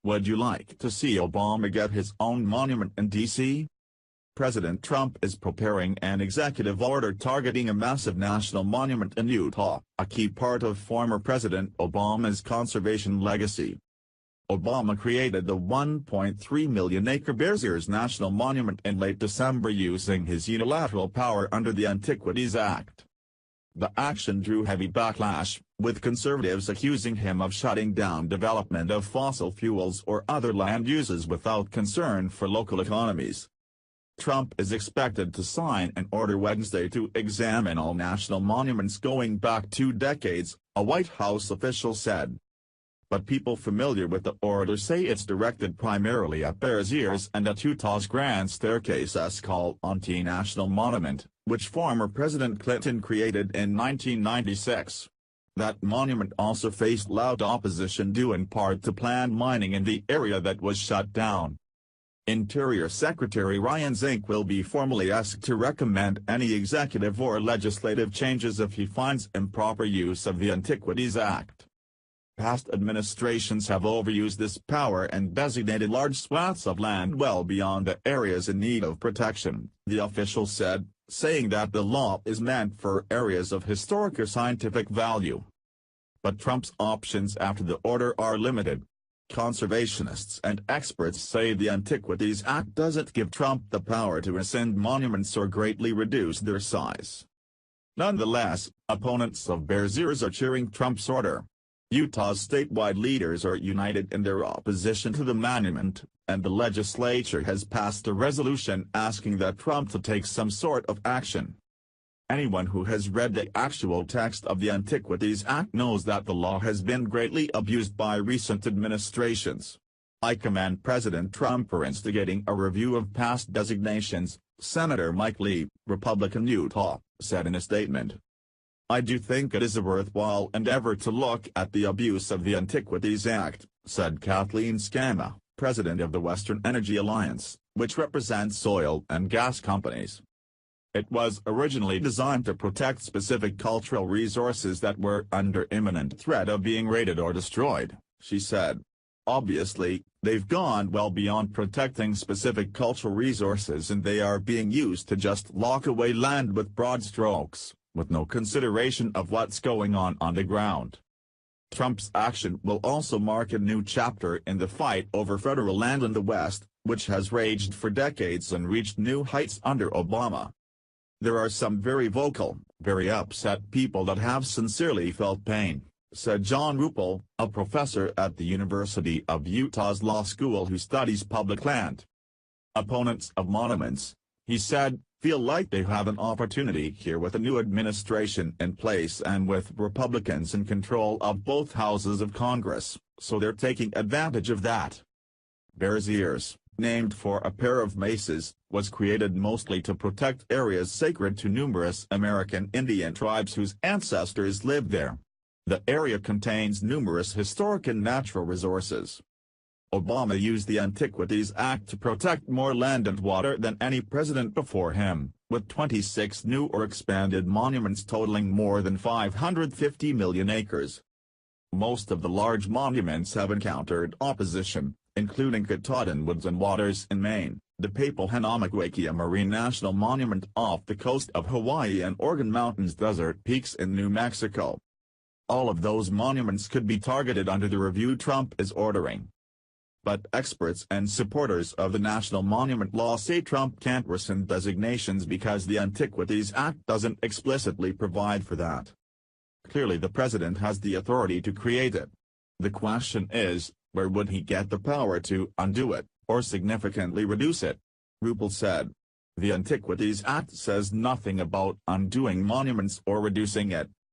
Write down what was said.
Would you like to see Obama get his own monument in D.C.? President Trump is preparing an executive order targeting a massive national monument in Utah, a key part of former President Obama's conservation legacy. Obama created the 1.3 million-acre Bears Ears National Monument in late December using his unilateral power under the Antiquities Act. The action drew heavy backlash, with conservatives accusing him of shutting down development of fossil fuels or other land uses without concern for local economies. Trump is expected to sign an order Wednesday to examine all national monuments going back 2 decades, a White House official said. But people familiar with the order say it's directed primarily at Bears Ears and at Utah's Grand Staircase Escalante National Monument, which former President Clinton created in 1996. That monument also faced loud opposition due in part to planned mining in the area that was shut down. Interior Secretary Ryan Zinke will be formally asked to recommend any executive or legislative changes if he finds improper use of the Antiquities Act. Past administrations have overused this power and designated large swaths of land well beyond the areas in need of protection, the official said, saying that the law is meant for areas of historic or scientific value. But Trump's options after the order are limited. Conservationists and experts say the Antiquities Act doesn't give Trump the power to rescind monuments or greatly reduce their size. Nonetheless, opponents of Bears Ears are cheering Trump's order. Utah's statewide leaders are united in their opposition to the monument, and the legislature has passed a resolution asking that Trump to take some sort of action. Anyone who has read the actual text of the Antiquities Act knows that the law has been greatly abused by recent administrations. I commend President Trump for instigating a review of past designations, Senator Mike Lee, Republican Utah, said in a statement. I do think it is a worthwhile endeavor to look at the abuse of the Antiquities Act, said Kathleen Scama, president of the Western Energy Alliance, which represents oil and gas companies. It was originally designed to protect specific cultural resources that were under imminent threat of being raided or destroyed, she said. Obviously, they've gone well beyond protecting specific cultural resources and they are being used to just lock away land with broad strokes, with no consideration of what's going on the ground. Trump's action will also mark a new chapter in the fight over federal land in the West, which has raged for decades and reached new heights under Obama. There are some very vocal, very upset people that have sincerely felt pain, said John Ruppel, a professor at the University of Utah's Law School who studies public land. Opponents of monuments, he said, feel like they have an opportunity here with a new administration in place and with Republicans in control of both houses of Congress, so they're taking advantage of that. Bears Ears, named for a pair of maces, was created mostly to protect areas sacred to numerous American Indian tribes whose ancestors lived there. The area contains numerous historic and natural resources. Obama used the Antiquities Act to protect more land and water than any president before him, with 26 new or expanded monuments totaling more than 550 million acres. Most of the large monuments have encountered opposition, including Katahdin Woods and Waters in Maine, the Papal Hanamaquakia Marine National Monument off the coast of Hawaii and Organ Mountains Desert Peaks in New Mexico. All of those monuments could be targeted under the review Trump is ordering. But experts and supporters of the National Monument Law say Trump can't rescind designations because the Antiquities Act doesn't explicitly provide for that. Clearly the president has the authority to create it. The question is, where would he get the power to undo it, or significantly reduce it? Ruppel said. The Antiquities Act says nothing about undoing monuments or reducing it.